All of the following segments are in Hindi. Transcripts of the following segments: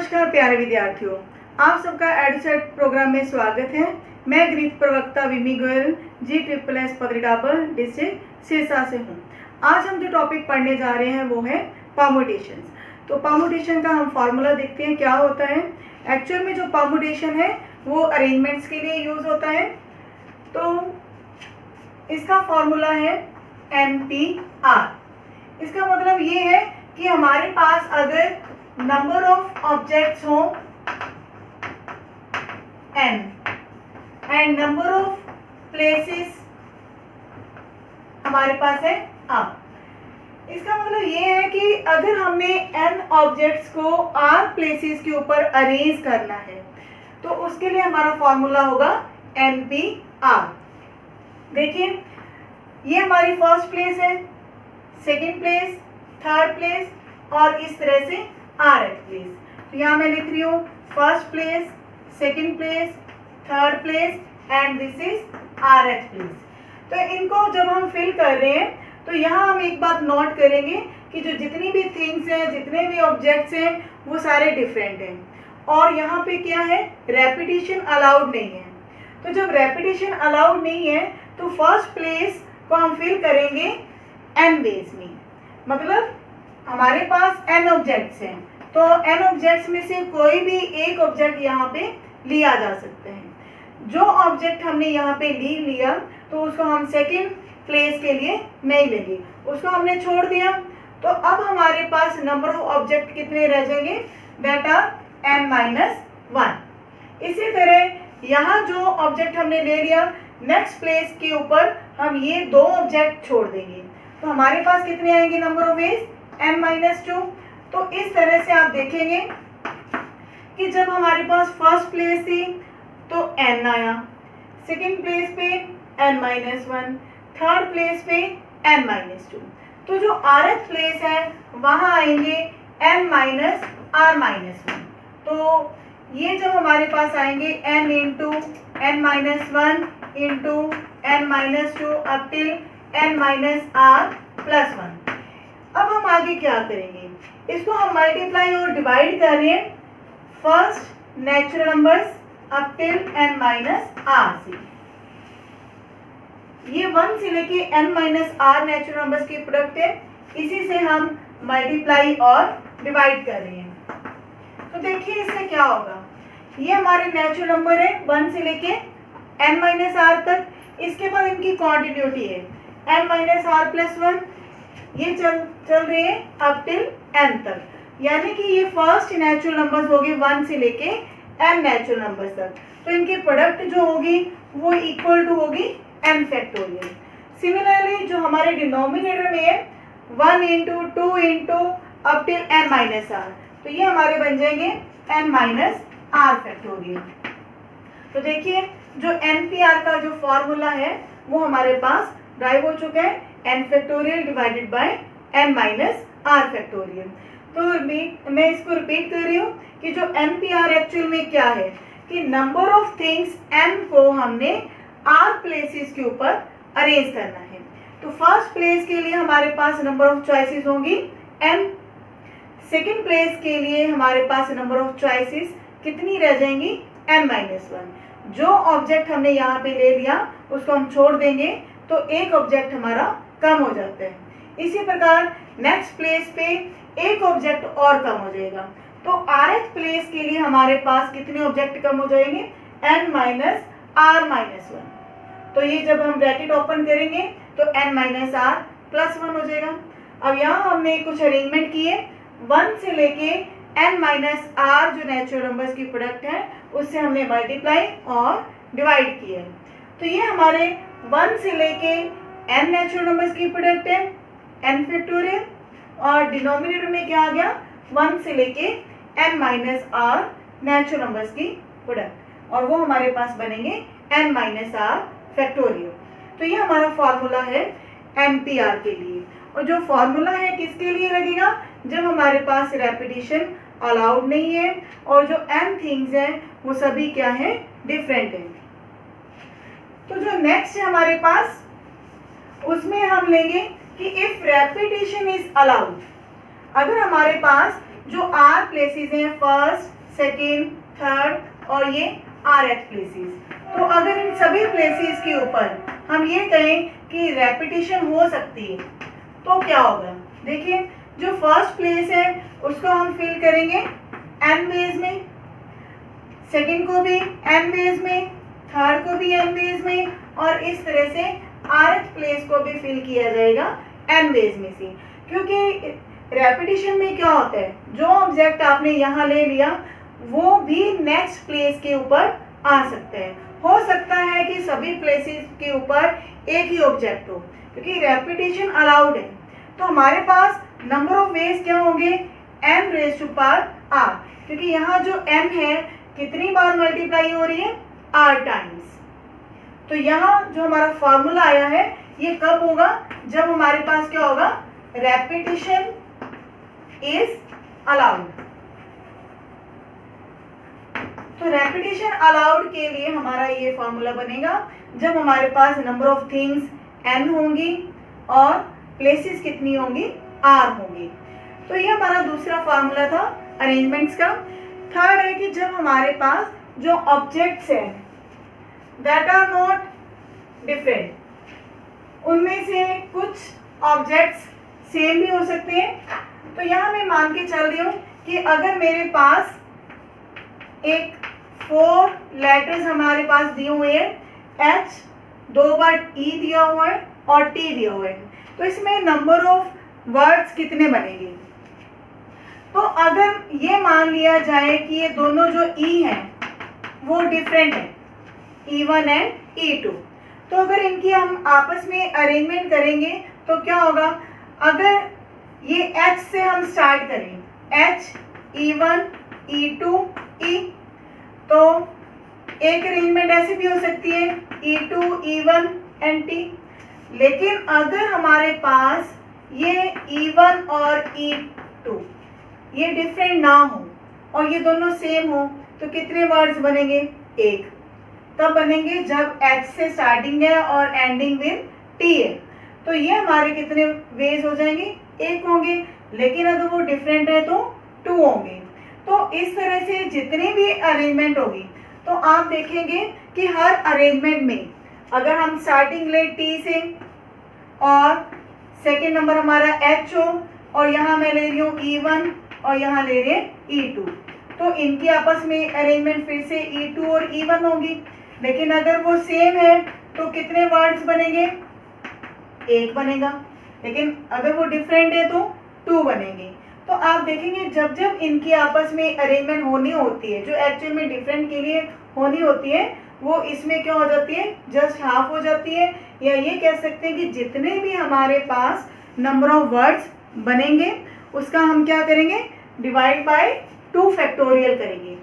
नमस्कार प्यारे विद्यार्थियों, आप सबका एडसेट प्रोग्राम में स्वागत है। मैं गणित प्रवक्ता विमी गोयल GSSS पदरीडाबर डिस्ट्रिक्ट सिरसा से हूँ। आज हम जो टॉपिक पढ़ने जा रहे हैं वो है परमुटेशंस। तो परमुटेशन का हम फॉर्मूला देखते हैं क्या होता है। एक्चुअल में जो परमुटेशन है वो अरेंजमेंट्स के लिए यूज होता है। तो इसका फॉर्मूला है NPR। इसका मतलब ये है कि हमारे पास अगर नंबर ऑफ ऑब्जेक्ट्स हो n and number of places हमारे पास है r। इसका मतलब ये है कि अगर हमने n ऑब्जेक्ट्स को r प्लेसेस के ऊपर अरेंज करना है तो उसके लिए हमारा फॉर्मूला होगा NPR। देखिए, ये हमारी फर्स्ट प्लेस है, सेकंड प्लेस, थर्ड प्लेस और इस तरह से rth प्लेस। तो यहाँ मैं लिख रही हूँ first place, second place, third place and this is rth place. तो इनको जब हम फिल कर रहे हैं तो यहाँ हम एक बात नोट करेंगे कि जो जितनी भी थिंग्स हैं, जितने भी ऑब्जेक्ट्स हैं, वो सारे डिफरेंट हैं और यहाँ पे क्या है, रेपिटेशन अलाउड नहीं है। तो जब रेपिटेशन अलाउड नहीं है तो फर्स्ट प्लेस को हम फिल करेंगे n वेज में। मतलब हमारे पास n ऑब्जेक्ट्स हैं तो n ऑब्जेक्ट्स में से कोई भी एक ऑब्जेक्ट यहाँ पे लिया जा सकता है। जो ऑब्जेक्ट हमने यहाँ पे लिया तो उसको हम सेकंड प्लेस के लिए नहीं लेंगे, उसको हमने छोड़ दिया। तो अब हमारे पास नंबर ऑफ ऑब्जेक्ट कितने रह जाएंगे, दैट आर n-1। इसी तरह यहाँ जो ऑब्जेक्ट हमने ले लिया नेक्स्ट प्लेस के ऊपर हम ये दो ऑब्जेक्ट छोड़ देंगे तो हमारे पास कितने आएंगे नंबर ऑफ वेज n-2। तो इस तरह से आप देखेंगे कि जब हमारे पास फर्स्ट प्लेस थी तो n आया, सेकंड प्लेस पे n-1, थर्ड प्लेस पे n-2। तो जो rth प्लेस है वहां आएंगे n-r-1। तो ये जब हमारे पास आएंगे n into n-1 into n-2 up till n-r+1। अब हम आगे क्या करेंगे, इसको हम मल्टीप्लाई और डिवाइड कर रहे हैं first natural numbers up till n-r से। ये 1 से लेके n-r नेचुरल नंबर्स की प्रोडक्ट है, इसी से हम मल्टीप्लाई और डिवाइड कर रहे हैं। तो देखिए इससे क्या होगा, ये हमारे नेचुरल नंबर है 1 से लेके n-r तक। इसके बाद इनकी कॉन्टिन्यूटी है n-r+1, ये चल रहे हैं अप टिल n तक। यानी कि ये फर्स्ट नेचुरल नंबर्स हो गए 1 से लेके n नेचुरल नंबर्स तक। तो इनकी प्रोडक्ट जो होगी वो इक्वल टू होगी n फैक्टोरियल। सिमिलरली जो हमारे डिनोमिनेटर में है 1 into 2 into up till n-r, तो ये हमारे बन जाएंगे n-r फैक्टोरियल। तो देखिए जो NPR का जो फॉर्मूला है वो हमारे पास ड्राइव हो चुका है, n factorial divided bye n-r factorial. तो मैं इसको रिपीट कर रही हूँ कि जो NPR एक्चुअल में क्या है कि नंबर ऑफ थिंग्स n को हमने r प्लेसेस के ऊपर अरेंज करना है। तो फर्स्ट प्लेस के लिए हमारे पास नंबर ऑफ चॉइसेस होंगी n, सेकंड प्लेस के लिए हमारे पास नंबर ऑफ चॉइसेस कितनी रह जाएंगी n-1। जो ऑब्जेक्ट हमने यहाँ पे ले लिया उसको हम छोड़ देंगे तो एक ऑब्जेक्ट हमारा कम हो जाता है। इसी प्रकार नेक्स्ट प्लेस पे एक ऑब्जेक्ट और कम हो जाएगा। तो rth प्लेस के लिए हमारे पास कितने ऑब्जेक्ट कम हो जाएंगे, n-r-1। तो ये जब हम ब्रैकेट ओपन करेंगे तो n-r+1 हो जाएगा। अब यहाँ हमने कुछ अरेंजमेंट किए, 1 से लेके n-r जो नेचुरल नंबर्स की प्रोडक्ट है उससे हमने मल्टीप्लाई और डिवाइड किया। तो ये हमारे 1 से लेके n नेचुरल नंबर्स की प्रोडक्ट है n फैक्टोरियल और डिनोमिनेटर में क्या आ गया 1 से लेके n-r नेचुरल नंबर्स की प्रोडक्ट और वो हमारे पास बनेंगे n-r फैक्टोरियल। तो ये हमारा फॉर्मूला है NPR के लिए। और जो फॉर्मूला है किसके लिए लगेगा, जब हमारे पास रेपिटेशन अलाउड नहीं है और जो n थिंग्स हैं वो सभी क्या है, डिफरेंट है। तो जो नेक्स्ट है हमारे पास उसमें हम लेंगे कि इफ रेपिटेशन इज अलाउड, अगर हमारे पास जो आर प्लेसेस हैं, फर्स्ट, सेकेंड, थर्ड और ये rth प्लेसेस। तो अगर इन सभी प्लेसेस के ऊपर हम ये कहें कि रेपिटेशन हो सकती है तो क्या होगा? देखिए, जो फर्स्ट प्लेस है उसको हम फिल करेंगे n वेज में, सेकंड को भी n वेज में, थर्ड को भी n वेज में और इस तरह से rth प्लेस को भी फिल किया जाएगा n वेज में से। क्योंकि रेपिटेशन में क्या होता है, जो ऑब्जेक्ट आपने यहाँ ले लिया वो भी नेक्स्ट प्लेस के ऊपर आ सकता है। हो सकता है कि सभी प्लेसेस के ऊपर एक ही ऑब्जेक्ट हो, क्योंकि रेपिटेशन अलाउड है। तो हमारे पास नंबर ऑफ वेज क्या होंगे? n raise to power r, क्योंकि यहाँ जो m है कितनी बार मल्टीप्लाई हो रही है? r times. तो यहाँ जो हमारा फॉर्मूला आया है ये कब होगा? जब हमारे पास क्या होगा? Repetition is allowed. तो रेपिटेशन अलाउड के लिए हमारा ये फॉर्मूला बनेगा जब हमारे पास नंबर ऑफ थिंग्स n होंगी और प्लेसेस कितनी होंगी? r होंगी। तो ये हमारा दूसरा फॉर्मूला था अरेंजमेंट्स का। थर्ड है कि जब हमारे पास जो ऑब्जेक्ट्स हैं दैट आर नॉट डिफरेंट, उनमें से कुछ ऑब्जेक्ट्स सेम भी हो सकते हैं। तो यहाँ मैं मान के चल रही हूँ कि अगर मेरे पास एक 4 लेटर्स हमारे पास दिए हुए हैं, H 2 बार E दिया हुआ है और T दिया हुआ है, तो इसमें नंबर ऑफ वर्ड्स कितने बनेंगे? तो अगर ये मान लिया जाए कि ये दोनों जो E हैं वो डिफरेंट है, E1 एंड E2, तो अगर इनकी हम आपस में अरेंजमेंट करेंगे तो क्या होगा? अगर ये H से हम स्टार्ट करें, H, E1, E2, E, तो एक अरेंजमेंट ऐसी भी हो सकती है E2, E1 एंड T। लेकिन अगर हमारे पास ये E1 और E2 ये डिफरेंट ना हो और ये दोनों सेम हो तो कितने वर्ड्स बनेंगे? एक। तब बनेंगे जब H से स्टार्टिंग है और एंडिंग विद T है। तो ये हमारे कितने वेज हो जाएंगे? एक होंगे। लेकिन अगर वो डिफरेंट है तो 2 होंगे। तो इस तरह से जितनी भी अरेंजमेंट होगी तो आप देखेंगे कि हर अरेंजमेंट में अगर हम स्टार्टिंग ले T से और सेकेंड नंबर हमारा H हो और यहाँ मैं ले रही हूँ E1 और यहाँ ले रही है E2, तो इनकी आपस में अरेंजमेंट फिर से E2 और E1 होगी। लेकिन अगर वो सेम है तो कितने वर्ड्स बनेंगे? एक बनेगा। लेकिन अगर वो डिफरेंट है तो 2 बनेंगे। तो आप देखेंगे जब जब इनकी आपस में अरेंजमेंट होनी होती है, जो एक्चुअल में डिफरेंट के लिए होनी होती है, वो इसमें क्या हो जाती है? जस्ट हाफ हो जाती है। या ये कह सकते हैं कि जितने भी हमारे पास नंबर ऑफ वर्ड्स बनेंगे उसका हम क्या करेंगे? डिवाइड बाय 2 फैक्टोरियल करेंगे।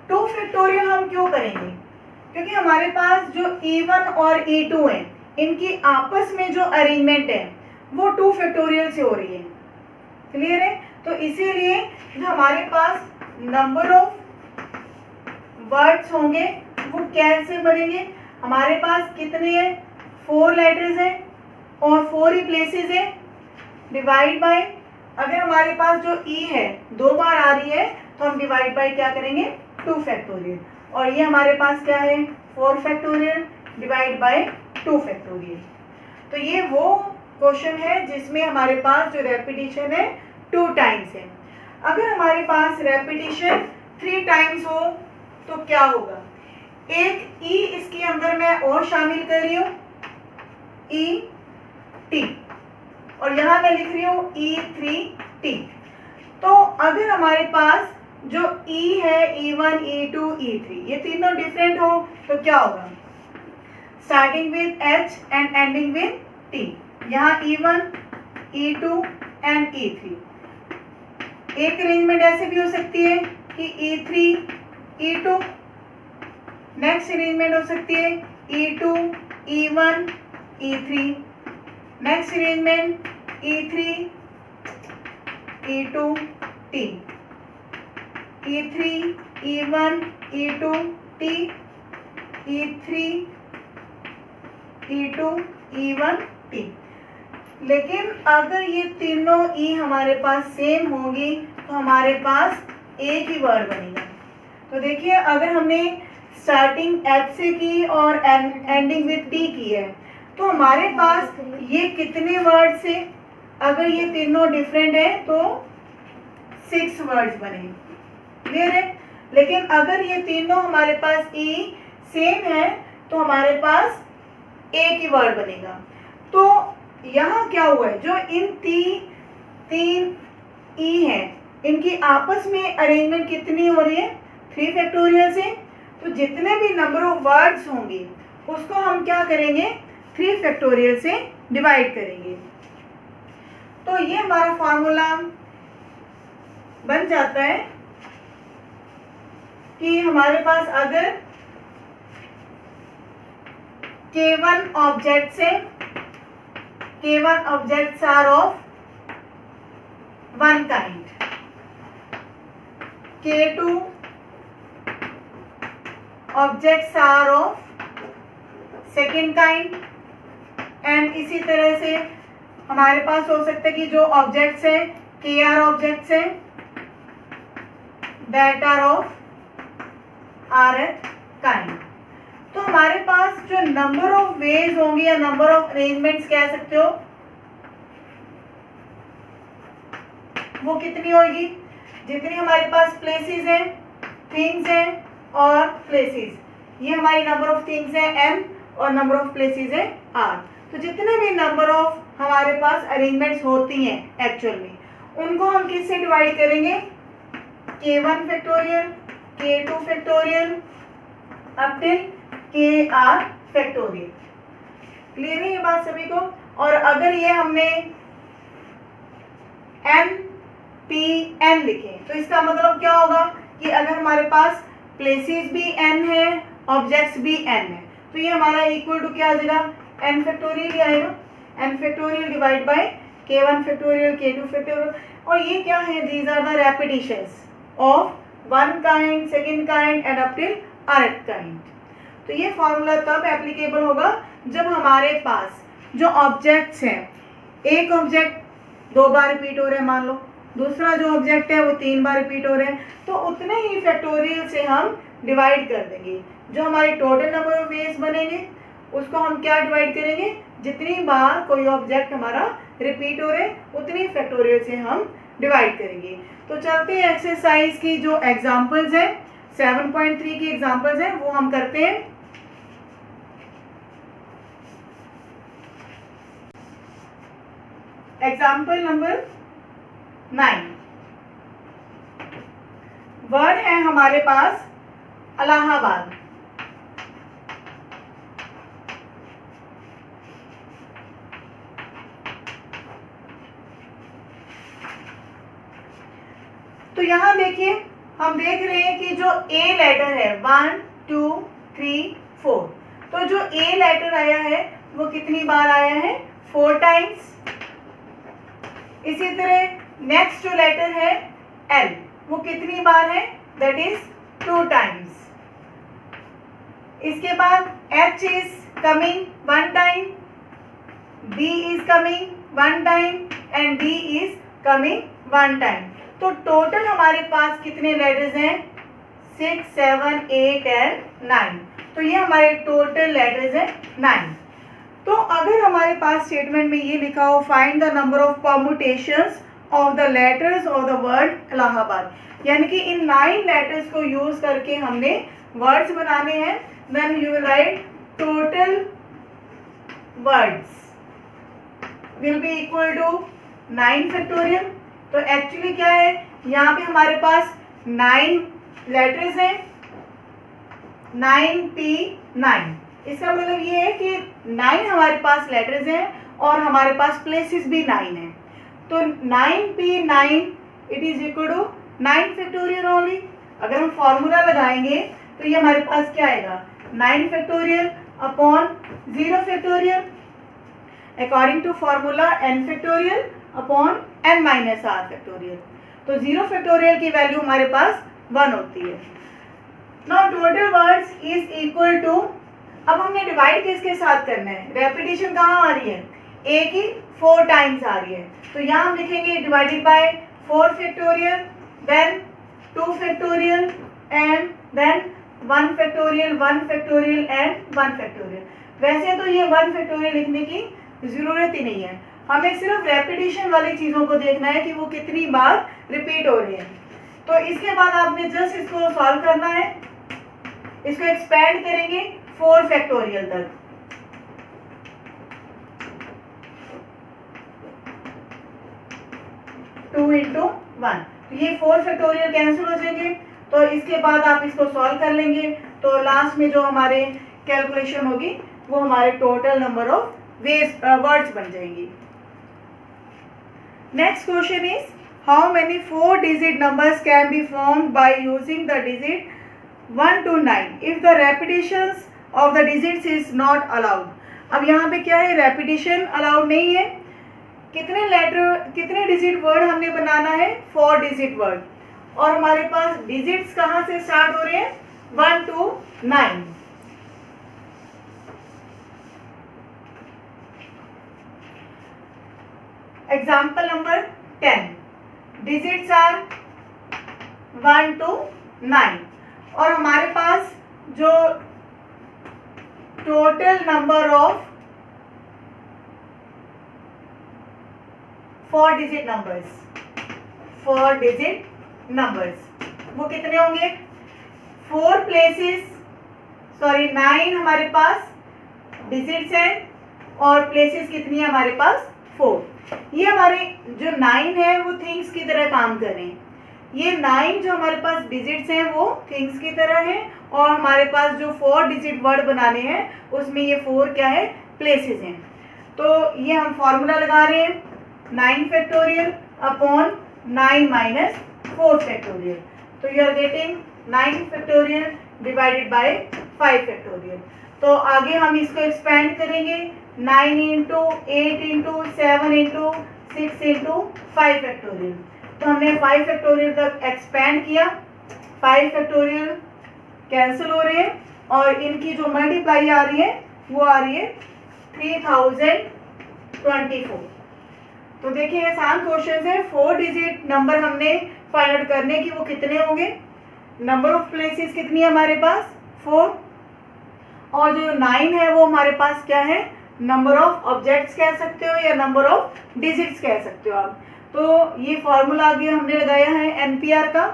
2 फैक्टोरियल हम क्यों करेंगे? क्योंकि हमारे पास जो E1 और E2 हैं इनकी आपस में जो अरेंजमेंट है वो 2 फैक्टोरियल से हो रही है। क्लियर है? तो इसीलिए जो हमारे पास नंबर ऑफ वर्ड्स होंगे वो कैसे बनेंगे? हमारे पास कितने हैं? 4 लेटर्स हैं और 4 ही प्लेसेस हैं। डिवाइड बाय, अगर हमारे पास जो E है 2 बार आ रही है तो हम डिवाइड बाय क्या करेंगे? 2 फैक्टोरियल। और ये हमारे पास क्या है? 4 फैक्टोरियल डिवाइड बाय 2 फैक्टोरियल। तो ये वो क्वेश्चन है जिसमें हमारे पास जो रेपिटेशन है 2 टाइम्स है। अगर हमारे पास रेपिटेशन 3 टाइम्स हो तो क्या होगा? एक E इसके अंदर मैं और शामिल कर रही हूँ, E-T, और यहाँ मैं लिख रही हूँ E3T। तो अगर हमारे पास जो E है, E1, E2, E3, ये तीनों डिफरेंट हो तो क्या होगा? Starting with H and ending with T। यहाँ E1, E2 एंड E3। एक अरेंजमेंट ऐसे भी हो सकती है कि E3, E2। नेक्स्ट अरेंजमेंट हो सकती है E2, E1, E3। Next arrangement E3, E2, T। E3, E1, E2, T, E3, E2, E1, T। लेकिन अगर ये तीनों E हमारे पास सेम होंगी तो हमारे पास एक ही वर्ड बनेगा। तो देखिए अगर हमने स्टार्टिंग एच से की और एंडिंग विथ टी की है तो हमारे पास ये कितने वर्ड से, अगर ये तीनों डिफरेंट है तो 6 वर्ड्स बने, क्लियर है। लेकिन अगर ये तीनों हमारे पास ई सेम है तो हमारे पास एक ही वर्ड बनेगा। तो यहाँ क्या हुआ है, जो इन तीन ई है इनकी आपस में अरेंजमेंट कितनी हो रही है, 3 फैक्टोरियल से। तो जितने भी नंबर ऑफ वर्ड्स होंगे उसको हम क्या करेंगे, 3 फैक्टोरियल से डिवाइड करेंगे। तो ये हमारा फॉर्मूला बन जाता है कि हमारे पास अगर K1 ऑब्जेक्ट्स है, K1 objects are of one kind, K2 objects are of second kind, and इसी तरह से हमारे पास हो सकता है कि जो ऑब्जेक्ट्स हैं KR ऑब्जेक्ट्स हैं that are of Rth kind. तो हमारे पास जो नंबर ऑफ वेज होंगे या नंबर ऑफ अरेंजमेंट्स कह सकते हो वो कितनी होगी, जितनी हमारे पास प्लेसेस हैं, थिंग्स हैं और प्लेसेस, ये हमारी नंबर ऑफ थिंग्स है m और नंबर ऑफ प्लेसेस है r। तो जितने भी नंबर ऑफ हमारे पास अरेंजमेंट्स होती हैं एक्चुअल में उनको हम किससे डिवाइड करेंगे, K1 factorial, K2 factorial up till KR factorial. Clear है ये बात सभी को। और अगर ये हमने n लिखे तो इसका मतलब क्या होगा कि अगर हमारे पास प्लेसेस भी n है, ऑब्जेक्ट्स भी n है, तो ये हमारा इक्वल टू क्या आ जाएगा, n फैक्टोरियल ही आएगा, n factorial divide by K1 factorial, K2 factorial. और ये क्या है, these are the repetitions of one kind, second kind and up till rth kind. तो ये फॉर्मूला तब एप्लीकेबल होगा जब हमारे पास जो ऑब्जेक्ट्स हैं, एक ऑब्जेक्ट 2 बार रिपीट हो रहे हैं मान लो, दूसरा जो ऑब्जेक्ट है वो 3 बार रिपीट हो रहे हैं, तो उतने ही फैक्टोरियल से हम डिवाइड कर देंगे। जो हमारे टोटल नंबर ऑफ वेज बनेंगे उसको हम क्या डिवाइड करेंगे, जितनी बार कोई ऑब्जेक्ट हमारा रिपीट हो रहे उतनी फैक्टोरियल से हम डिवाइड करेंगे। तो चलते हैं एक्सरसाइज की जो एग्जांपल्स हैं, 7.3 की एग्जांपल्स हैं वो हम करते हैं। एग्जाम्पल नंबर 9, वर्ड है हमारे पास इलाहाबाद। तो यहां देखिए हम देख रहे हैं कि जो ए लेटर है 1 2 3 4, तो जो ए लेटर आया है वो कितनी बार आया है, 4 टाइम्स। इसी तरह नेक्स्ट जो लेटर है एल वो कितनी बार है, दैट इज 2 टाइम्स। इसके बाद H is coming 1 time, B is coming 1 time and D is coming 1 time. तो टोटल हमारे पास कितने लेटर्स हैं, 6 7 8 एंड 9। तो ये हमारे टोटल लेटर्स हैं 9। तो अगर हमारे पास स्टेटमेंट में ये लिखा हो find the number of permutations of the letters of the word Allahabad, यानी कि इन 9 लेटर्स को यूज करके हमने वर्ड्स बनाने हैं, then you will write total words will be equal to 9 factorial. तो एक्चुअली क्या है, यहाँ पे हमारे पास 9 लेटर्स हैं, 9P9। इसका मतलब ये है कि 9 हमारे पास लेटर्स हैं और हमारे पास प्लेसेस भी 9 हैं। तो 9P9 it is equal to 9 factorial only. अगर हम फॉर्मूला लगाएंगे तो ये हमारे पास क्या आएगा, 9 factorial upon 0 factorial according to formula n factorial upon n minus r factorial. तो 0 फैक्टोरियल की वैल्यू हमारे पास 1 होती है। Now total words is equal to, अब हमने डिवाइड किसके साथ करना है, रेपिटेशन कहाँ आ रही है, ए की 4 टाइम्स आ रही है, तो यहाँ हम लिखेंगे divided by 4 factorial, then 2 factorial and then 1 factorial, 1 factorial and 1 factorial. वैसे तो ये 1 फैक्टोरियल लिखने की ज़रूरत ही नहीं है, हमें सिर्फ रेपिटेशन वाली चीज़ों को देखना है कि वो कितनी बार रिपीट हो रही है। तो इसके बाद आपने जस्ट इसको सॉल्व करना है, इसको एक्सपेंड करेंगे 4 फैक्टोरियल तक। टू इंटू 1, तो ये 4 फैक्टोरियल कैंसिल हो जाएंगे। तो इसके बाद आप इसको सॉल्व कर लेंगे, तो लास्ट में जो हमारे कैलकुलेशन होगी वो हमारे टोटल नंबर ऑफ वर्ड्स बन जाएंगी। Next question is how many 4 digit numbers can be formed by using the digit 1 to 9 if the repetitions of the digits is not allowed. अब यहाँ पे क्या है, रेपिटेशन अलाउड नहीं है। कितने डिजिट वर्ड हमने बनाना है, 4 डिजिट वर्ड, और हमारे पास डिजिट्स कहाँ से स्टार्ट हो रहे हैं, 1 to 9। Example number 10, digits are 1 to 9 और हमारे पास जो total number of 4 digit numbers वो कितने होंगे, 9 हमारे पास डिजिट्स हैं और प्लेसेस कितनी है हमारे पास 4। ये हमारे जो 9 है वो थिंग्स की तरह काम कर रहे हैं, ये 9 जो हमारे पास डिजिट्स हैं वो थिंग्स की तरह हैं, और हमारे पास जो 4 डिजिट वर्ड बनाने हैं उसमें ये 4 क्या है, प्लेसेस हैं। तो ये हम फॉर्मूला लगा रहे हैं 9 फैक्टोरियल अपॉन 9 माइनस 4 फैक्टोरियल, तो you are getting 9 factorial divided by 5 factorial. तो आगे हम इसको एक्सपेंड करेंगे 9 into 8 into 7 into 6 into 5 factorial. तो हमने 5 फैक्टोरियल तक एक्सपेंड किया, 5 फैक्टोरियल कैंसिल हो रहे हैं और इनकी जो मल्टीप्लाई आ रही है वो आ रही है 3024। तो देखिए आसान क्वेश्चन है, 4 डिजिट नंबर हमने फाइंड आउट करने की, वो कितने होंगे, नंबर ऑफ प्लेसेस कितनी है हमारे पास 4, और जो 9 है वो हमारे पास क्या है, नंबर ऑफ ऑब्जेक्ट्स कह सकते हो या नंबर ऑफ डिजिट्स कह सकते हो आप। तो ये फॉर्मूला आगे हमने लगाया है एनपीआर का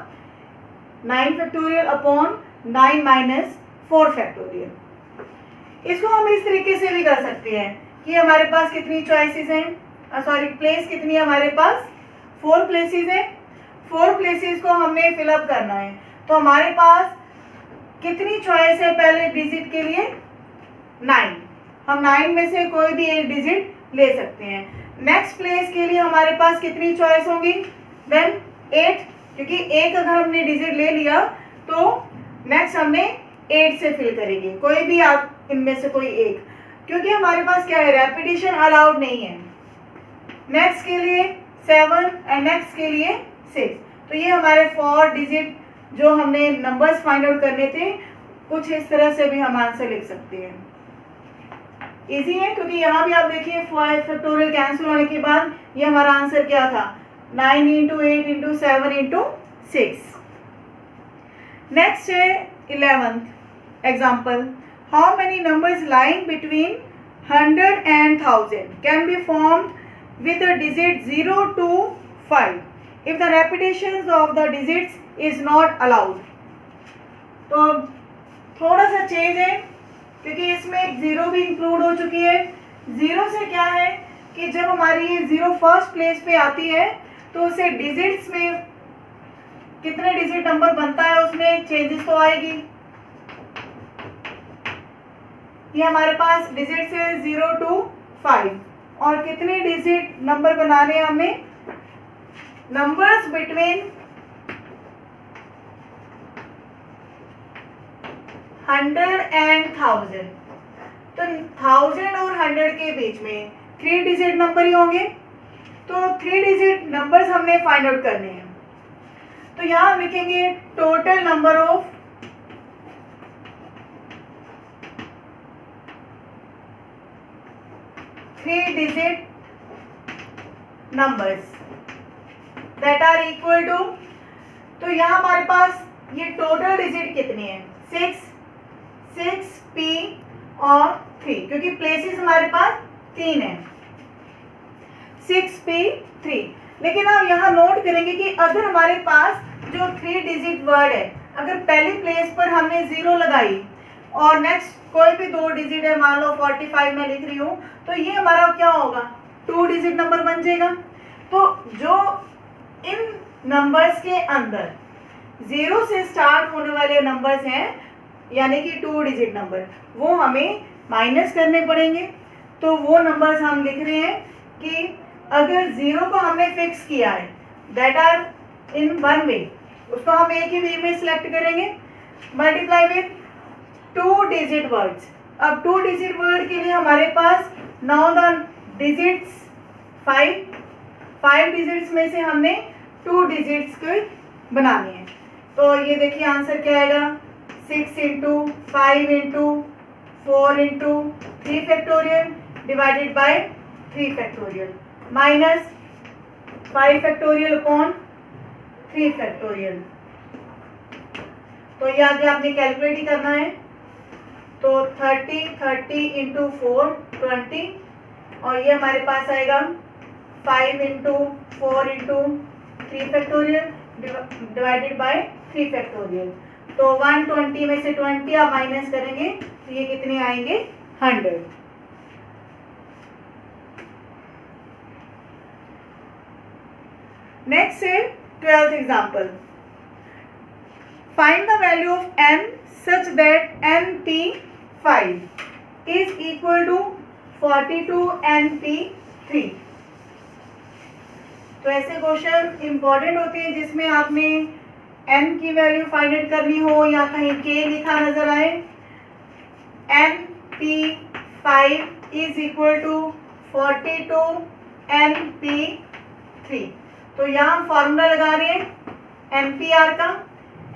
9 फैक्टोरियल अपॉन 9 माइनस 4 फैक्टोरियल। इसको हम इस तरीके से भी कर सकते हैं कि हमारे पास कितनी चॉइसेस हैं, प्लेस कितनी है हमारे पास, 4 प्लेसेस हैं, 4 प्लेसेस को हमने फिलअप करना है। तो हमारे पास कितनी चॉइस है पहले डिजिट के लिए, 9, हम 9 में से कोई भी एक डिजिट ले सकते हैं। नेक्स्ट प्लेस के लिए हमारे पास कितनी चॉइस होगी, देन 8, क्योंकि एक अगर हमने डिजिट ले लिया तो नेक्स्ट हमने 8 से फिल करेंगे, कोई भी आप इनमें से कोई एक, क्योंकि हमारे पास क्या है, रेपिटेशन अलाउड नहीं है। नेक्स्ट के लिए 7 एंड नेक्स्ट के लिए 6। तो ये हमारे 4 डिजिट जो हमने नंबर्स फाइंड आउट करने थे, कुछ इस तरह से भी हम आंसर लिख सकते हैं। इजी है क्योंकि यहाँ भी आप देखिए 5 फैक्टोरियल कैंसिल होने के बाद ये हमारा आंसर क्या था, 9 इंटू 8 इंटू 7 इंटू 6। नेक्स्ट है 11th example, how many numbers lying between 100 and 1000 can be formed with the digit 0 to 5 if the repetitions of the digits is not allowed। तो थोड़ा सा चेंज है क्योंकि इसमें 0 भी इंक्लूड हो चुकी है। 0 से क्या है कि जब हमारी ये 0 फर्स्ट प्लेस पे आती है तो उसे डिजिट्स में कितने डिजिट नंबर बनता है उसमें चेंजेस तो आएगी। ये हमारे पास डिजिट्स है 0 to 5 और कितने डिजिट नंबर बनाने हैं हमें, नंबर्स बिटवीन 100 and 1000। तो 1000 और 100 के बीच में 3 डिजिट नंबर ही होंगे, तो 3 डिजिट नंबर्स हमने फाइंड आउट करने हैं। तो यहाँ हम लिखेंगे total number of three digit numbers. That are equal to, तो यहाँ हमारे पास ये टोटल डिजिट कितनी है, 6 P और 3, क्योंकि प्लेसेस हमारे पास 3 है, 6P 3। लेकिन आप यहाँ नोट करेंगे कि अगर हमारे पास जो 3 डिजिट वर्ड है, अगर पहली प्लेस पर हमने 0 लगाई और नेक्स्ट कोई भी 2 डिजिट है, मान लो 45 में लिख रही हूँ, तो ये हमारा क्या होगा, 2 डिजिट नंबर बन जाएगा। तो जो इन नंबर्स के अंदर 0 से स्टार्ट होने वाले नंबर्स हैं, यानी कि 2 डिजिट नंबर, वो हमें माइनस करने पड़ेंगे। तो वो नंबर्स हम लिख रहे हैं कि अगर 0 को हमने फिक्स किया है, that are in one way, उसको हम एक ही वे में सिलेक्ट करेंगे, मल्टीप्लाई विथ 2 डिजिट वर्ड्स। अब 2 डिजिट वर्ड के लिए हमारे पास नाउ द डिजिट्स 5 डिजिट्स में से हमने 2 डिजिट्स को बनाने हैं। तो ये देखिए आंसर क्या आएगा, 6 into 5 into 4 into 3 factorial divided bye 3 factorial minus 5 factorial upon 3 factorial. तो ये आगे आपने कैलकुलेट ही करना है। तो 30 इंटू 4 20, और ये हमारे पास आएगा 5 into 4 into 3 factorial divided bye 3 factorial. तो 120 में से 20 आप माइनस करेंगे तो ये कितने आएंगे, 100। नेक्स्ट है 12th example, find the value of n such that NP5 is equal to 42 NP3। तो ऐसे क्वेश्चन इंपॉर्टेंट होते हैं जिसमें आपने n की वैल्यू फाइंड आउट करनी हो या कहीं k लिखा नजर आए। NP5 is equal to 42 NP3। तो यहाँ हम फॉर्मूला लगा रहे हैं NPR का,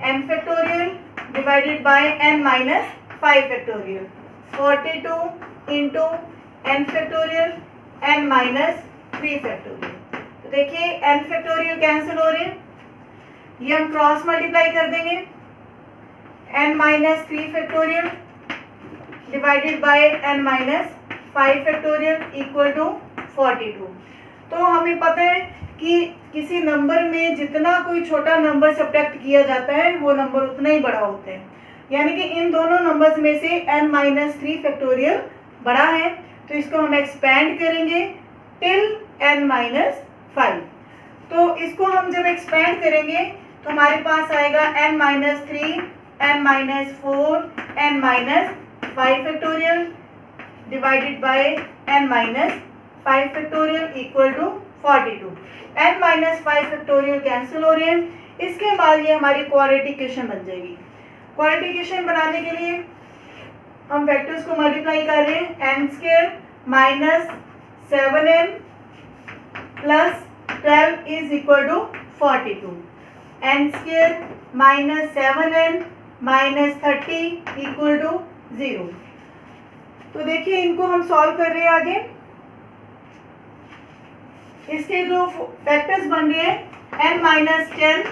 n factorial divided by n minus 5 factorial, 42 into n factorial n minus 3 factorial. तो देखिए n फैक्टोरियल कैंसिल हो रहे हैं, ये हम क्रॉस मल्टीप्लाई कर देंगे, n minus 3 factorial divided by n minus 5 factorial equal to 42। तो हमें पता है कि किसी नंबर में जितना कोई छोटा नंबर सब्ट्रैक्ट किया जाता है वो नंबर उतना ही बड़ा होता है, यानी कि इन दोनों नंबर्स में से n माइनस 3 फैक्टोरियल बड़ा है, तो इसको हम एक्सपैंड करेंगे टिल n माइनस 5। तो इसको हम जब एक्सपैंड करेंगे तो हमारे पास आएगा n minus 3 n minus 4 n minus 5 factorial divided by n minus 5 factorial equal to 42। n minus 5 factorial cancel हो रहे हैं। इसके बाद ये हमारी क्वाड्रेटिक इक्वेशन बन जाएगी। क्वाड्रेटिक इक्वेशन बनाने के लिए हम फैक्टर्स को मल्टीप्लाई कर रहे हैं, n square minus 7n plus 12 is equal to 42, n square minus 7n minus 30 equal to 0। तो देखिए इनको हम सॉल्व कर रहे हैं आगे। इसके जो फैक्टर्स बन रहे हैं n minus 10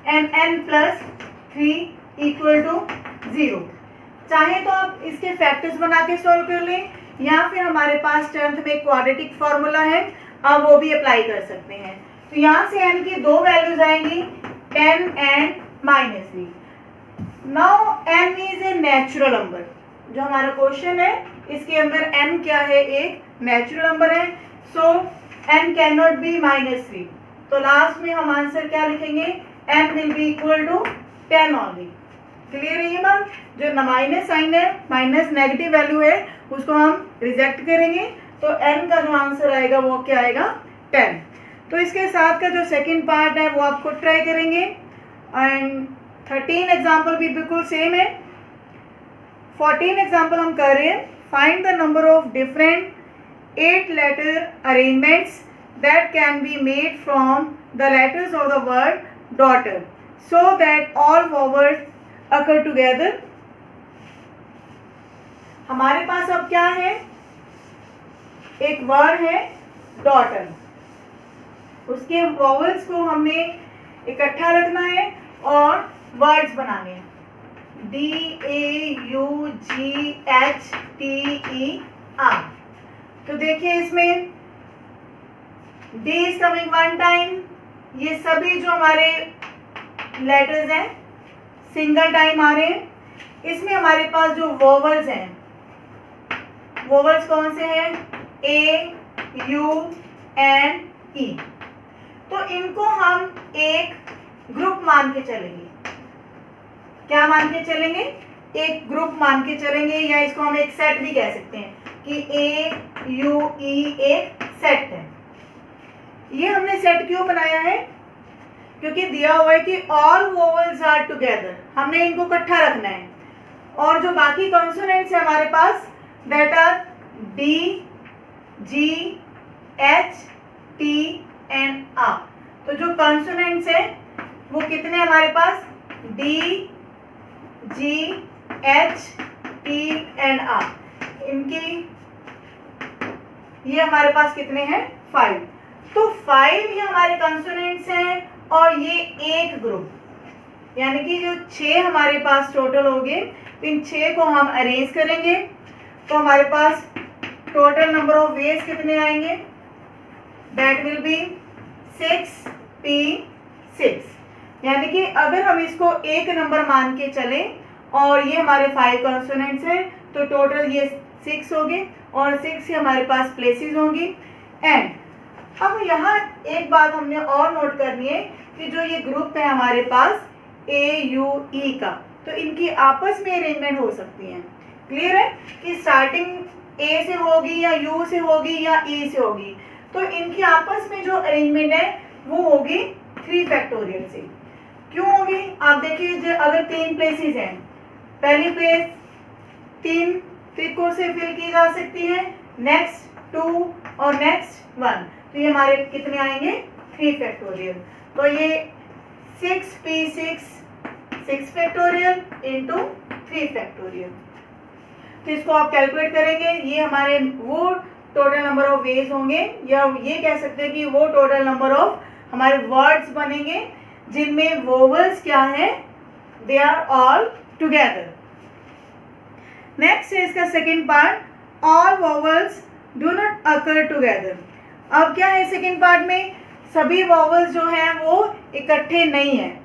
and n plus 3 equal to 0। चाहे तो आप इसके फैक्टर्स बना के सॉल्व कर लें, या फिर हमारे पास 10th में क्वाड्रेटिक फॉर्मूला है, आप वो भी अप्लाई कर सकते हैं। तो यहाँ से n की दो वैल्यूज आएंगी, 10 and -3। Now n is a natural number. जो हमारा क्वेश्चन है इसके अंदर n क्या है, एक नेचुरल नंबर है, so n can not be -3। तो लास्ट में हम आंसर क्या लिखेंगे, n will be equal to 10 only. Clear है ये बात? जो माइनस साइन है, माइनस नेगेटिव वैल्यू है, उसको हम रिजेक्ट करेंगे, तो n का जो आंसर आएगा वो क्या आएगा, 10। तो इसके साथ का जो सेकंड पार्ट है वो आप खुद ट्राई करेंगे। एंड 13 एग्जाम्पल भी बिल्कुल सेम है। 14 एग्जाम्पल हम कर रहे हैं, find the number of different 8 letter arrangements that can be made from the letters of the word daughter so that all vowels occur together। हमारे पास अब क्या है, एक वर्ड है डॉटर। उसके वॉवल्स को हमने इकट्ठा रखना है और वर्ड्स बनाने हैं। DAUGHTER। तो देखिए इसमें D is coming one time, ये सभी जो हमारे लेटर्स हैं सिंगल टाइम आ रहे हैं। इसमें हमारे पास जो वोवल्स हैं, वोवल्स कौन से हैं? A, U and E। तो इनको हम एक ग्रुप मान के चलेंगे। क्या मान के चलेंगे? एक ग्रुप मान के चलेंगे, या इसको हम एक सेट भी कह सकते हैं कि AUE एक सेट है। ये हमने सेट क्यों बनाया है? क्योंकि दिया हुआ है कि ऑल वोवल्स आर टुगेदर, हमने इनको इकट्ठा रखना है। और जो बाकी कॉन्सोनेंट्स है हमारे पास, that are D, G, H, T and R। तो जो कॉन्सोनेंट्स हैं वो कितने हमारे पास? D, G, H, T and R। इनकी ये हमारे पास कितने हैं? 5। तो 5 ये हमारे कॉन्सोनेंट्स हैं और ये एक ग्रुप, यानी कि जो 6 हमारे पास टोटल हो गए। इन 6 को हम अरेंज करेंगे तो हमारे पास टोटल नंबर ऑफ वेज कितने आएंगे? That will be 6p6। यानी कि अगर हम इसको एक नंबर मान के चलें और ये हमारे 5 कॉन्सोनेंट्स हैं तो टोटल ये 6 हो गए और 6 ही हमारे पास प्लेसेस होंगी। एंड अब यहाँ एक बात हमने और नोट करनी है कि जो ये ग्रुप है हमारे पास AUE का, तो इनकी आपस में अरेंजमेंट हो सकती है। क्लियर है कि स्टार्टिंग A से होगी या U से होगी या E से होगी, तो इनकी आपस में जो अरेंजमेंट है वो होगी 3 फैक्टोरियल से। क्यों होगी? आप देखिए, अगर 3 प्लेसेस हैं, पहली प्लेस 3 त्रिकोण से फिल की जा सकती है, नेक्स्ट 2 और नेक्स्ट 1, तो ये हमारे कितने आएंगे? 3 फैक्टोरियल। तो ये 6p6 6 फैक्टोरियल इंटू 3 फैक्टोरियल। तो इसको आप कैलकुलेट करेंगे, ये हमारे वो टोटल नंबर ऑफ वेज होंगे, या ये कह सकते हैं कि वो टोटल नंबर ऑफ हमारे वर्ड्स बनेंगे जिनमें वोवल्स क्या है? They are all together. Next है इसका second part, all vowels do not occur together. अब क्या है सेकेंड पार्ट में? सभी वोवल्स जो हैं वो इकट्ठे नहीं हैं।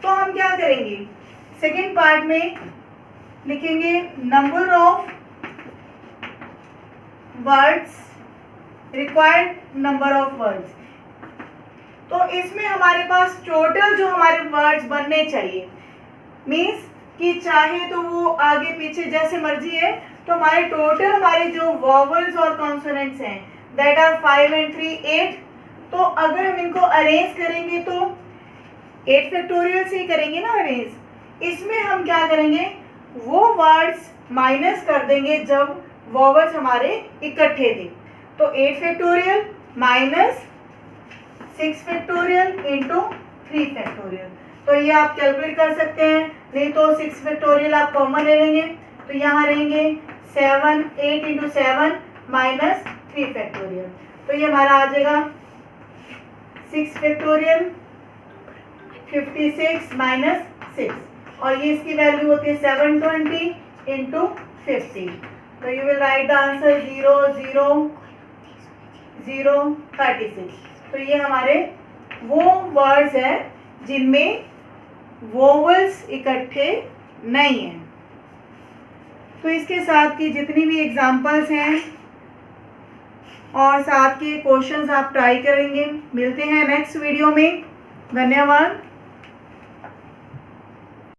तो हम क्या करेंगे? सेकेंड पार्ट में लिखेंगे number of words, required number of words. तो इसमें हमारे पास टोटल जो हमारे वर्ड्स बनने चाहिए, मीन्स कि चाहे तो वो आगे पीछे जैसे मर्जी है, तो हमारे टोटल हमारे जो वॉवल्स और कॉन्सोनेंट्स हैं दैट आर 5 and 3 8। तो अगर हम इनको अरेंज करेंगे तो 8 फैक्टोरियल से ही करेंगे ना अरेंज। इसमें हम क्या करेंगे? वो वर्ड्स माइनस कर देंगे जब वॉवल्स हमारे इकट्ठे थे। तो 8 factorial minus 6 factorial into 3 factorial. तो ये आप कैलकुलेट कर सकते हैं, नहीं तो 6 फैक्टोरियल आप कॉमन ले लेंगे, तो यहाँ रहेंगे 8 इंटू 7 माइनस 3 फैक्टोरियल। तो ये हमारा आ जाएगा 6 फैक्टोरियल 56 माइनस 6, और ये इसकी वैल्यू होती है 720 इंटू 50। तो you will right the answer 0 0 0 36। तो ये हमारे वो वर्ड्स हैं जिनमें वोवल्स इकट्ठे नहीं हैं। तो इसके साथ की जितनी भी एग्जांपल्स हैं और साथ के क्वेश्चंस आप ट्राई करेंगे। मिलते हैं नेक्स्ट वीडियो में। धन्यवाद।